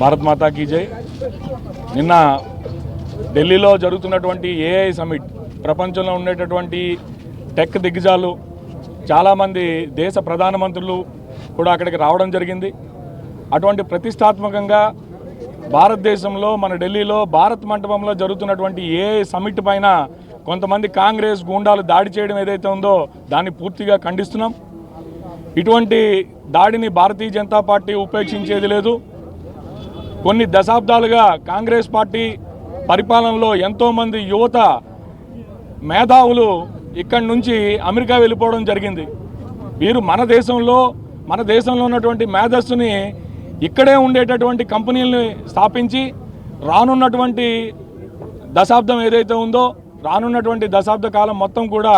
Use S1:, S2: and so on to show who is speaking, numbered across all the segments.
S1: భారత్ మాతా key జై. నిన్న ఢిల్లీలో జరుగుతున్నటువంటి ఏఐ సమిట్, ప్రపంచంలో ఉండేటటువంటి టెక్ దిగ్గజాలు, చాలామంది దేశ ప్రధానమంత్రులు కూడా అక్కడికి రావడం జరిగింది. అటువంటి ప్రతిష్టాత్మకంగా భారతదేశంలో మన ఢిల్లీలో భారత్ మంటపంలో జరుగుతున్నటువంటి ఏఐ సమిట్ పైన కొంతమంది కాంగ్రెస్ గూండాలు దాడి చేయడం ఏదైతే ఉందో దాన్ని పూర్తిగా ఖండిస్తున్నాం. ఇటువంటి దాడిని భారతీయ జనతా పార్టీ ఉపేక్షించేది లేదు. కొన్ని దశాబ్దాలుగా కాంగ్రెస్ పార్టీ పరిపాలనలో ఎంతోమంది యువత మేధావులు ఇక్కడి నుంచి అమెరికా వెళ్ళిపోవడం జరిగింది. వీరు మన దేశంలో ఉన్నటువంటి మేధస్సుని ఇక్కడే ఉండేటటువంటి కంపెనీలని స్థాపించి రానున్నటువంటి దశాబ్దం ఏదైతే ఉందో, రానున్నటువంటి దశాబ్ద కాలం మొత్తం కూడా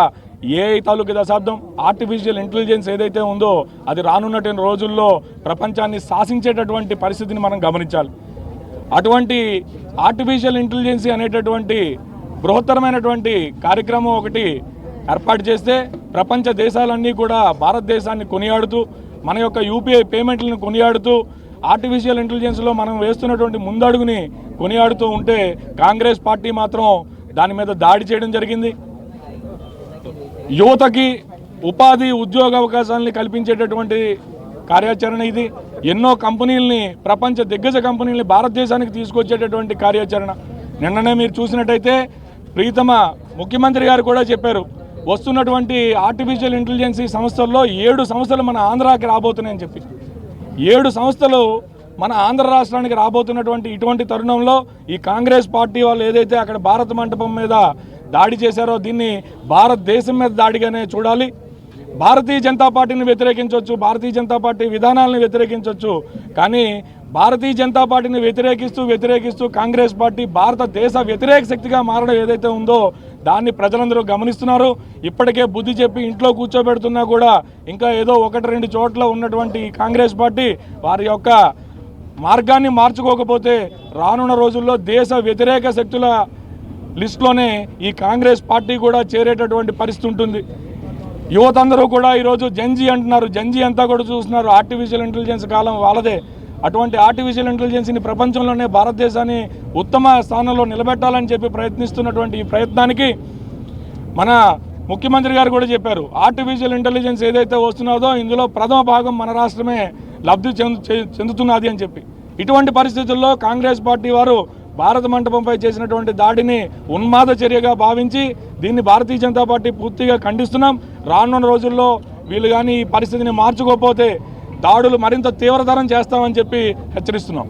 S1: ఏఐ తాలూకు దశాబ్దం, ఆర్టిఫిషియల్ ఇంటెలిజెన్స్ ఏదైతే ఉందో అది రానున్నటువంటి రోజుల్లో ప్రపంచాన్ని శాసించేటటువంటి పరిస్థితిని మనం గమనించాలి. అటువంటి ఆర్టిఫిషియల్ ఇంటెలిజెన్స్ అనేటటువంటి బృహత్తరమైనటువంటి కార్యక్రమం ఒకటి ఏర్పాటు చేస్తే ప్రపంచ దేశాలన్నీ కూడా భారతదేశాన్ని కొనియాడుతూ, మన యొక్క యూపీఐ పేమెంట్లను కొనియాడుతూ, ఆర్టిఫిషియల్ ఇంటెలిజెన్స్లో మనం వేస్తున్నటువంటి ముందడుగుని కొనియాడుతూ ఉంటే కాంగ్రెస్ పార్టీ మాత్రం దాని మీద దాడి చేయడం జరిగింది. యువతకి ఉపాధి ఉద్యోగ అవకాశాలని కల్పించేటటువంటి కార్యాచరణ ఇది. ఎన్నో కంపెనీలని, ప్రపంచ దిగ్గజ కంపెనీలని భారతదేశానికి తీసుకొచ్చేటటువంటి కార్యాచరణ. నిన్ననే మీరు చూసినట్టయితే ప్రీతమ ముఖ్యమంత్రి గారు కూడా చెప్పారు, వస్తున్నటువంటి ఆర్టిఫిషియల్ ఇంటెలిజెన్స్ సంస్థల్లో 7 సంస్థలు మన ఆంధ్రాకి రాబోతున్నాయని చెప్పి. 7 సంస్థలు మన ఆంధ్ర రాష్ట్రానికి రాబోతున్నటువంటి ఇటువంటి తరుణంలో ఈ కాంగ్రెస్ పార్టీ వాళ్ళు ఏదైతే అక్కడ భారత మంటపం మీద దాడి చేశారో దీన్ని భారతదేశం మీద దాడిగానే చూడాలి. భారతీయ జనతా పార్టీని వ్యతిరేకించవచ్చు, భారతీయ జనతా పార్టీ విధానాలను వ్యతిరేకించవచ్చు, కానీ భారతీయ జనతా పార్టీని వ్యతిరేకిస్తూ కాంగ్రెస్ పార్టీ భారతదేశ వ్యతిరేక శక్తిగా మారడం ఏదైతే ఉందో దాన్ని ప్రజలందరూ గమనిస్తున్నారు. ఇప్పటికే బుద్ధి చెప్పి ఇంట్లో కూర్చోబెడుతున్నా కూడా ఇంకా ఏదో 1-2 చోట్ల ఉన్నటువంటి కాంగ్రెస్ పార్టీ వారి యొక్క మార్గాన్ని మార్చుకోకపోతే రానున్న రోజుల్లో దేశ వ్యతిరేక శక్తుల లిస్టులోనే ఈ కాంగ్రెస్ పార్టీ కూడా చేరేటటువంటి పరిస్థితి ఉంటుంది. యువత అందరూ కూడా ఈరోజు జంజీ అంటున్నారు. జంజీ అంతా కూడా చూస్తున్నారు ఆర్టిఫిషియల్ ఇంటెలిజెన్స్ కాలం వాళ్ళదే. అటువంటి ఆర్టిఫిషియల్ ఇంటెలిజెన్స్ని ప్రపంచంలోనే భారతదేశాన్ని ఉత్తమ స్థానంలో నిలబెట్టాలని చెప్పి ప్రయత్నిస్తున్నటువంటి ఈ ప్రయత్నానికి మన ముఖ్యమంత్రి గారు కూడా చెప్పారు, ఆర్టిఫిషియల్ ఇంటెలిజెన్స్ ఏదైతే వస్తున్నదో ఇందులో ప్రథమ భాగం మన రాష్ట్రమే లబ్ధి చెందుతున్నది అని చెప్పి. ఇటువంటి పరిస్థితుల్లో కాంగ్రెస్ పార్టీ వారు భారత మంటపంపై చేసినటువంటి దాడిని ఉన్మాద చర్యగా భావించి దీన్ని భారతీయ జనతా పార్టీ పూర్తిగా ఖండిస్తున్నాం. రానున్న రోజుల్లో వీళ్ళు కానీ ఈ పరిస్థితిని మార్చుకోకపోతే దాడులు మరింత తీవ్రతరం చేస్తామని చెప్పి హెచ్చరిస్తున్నాం.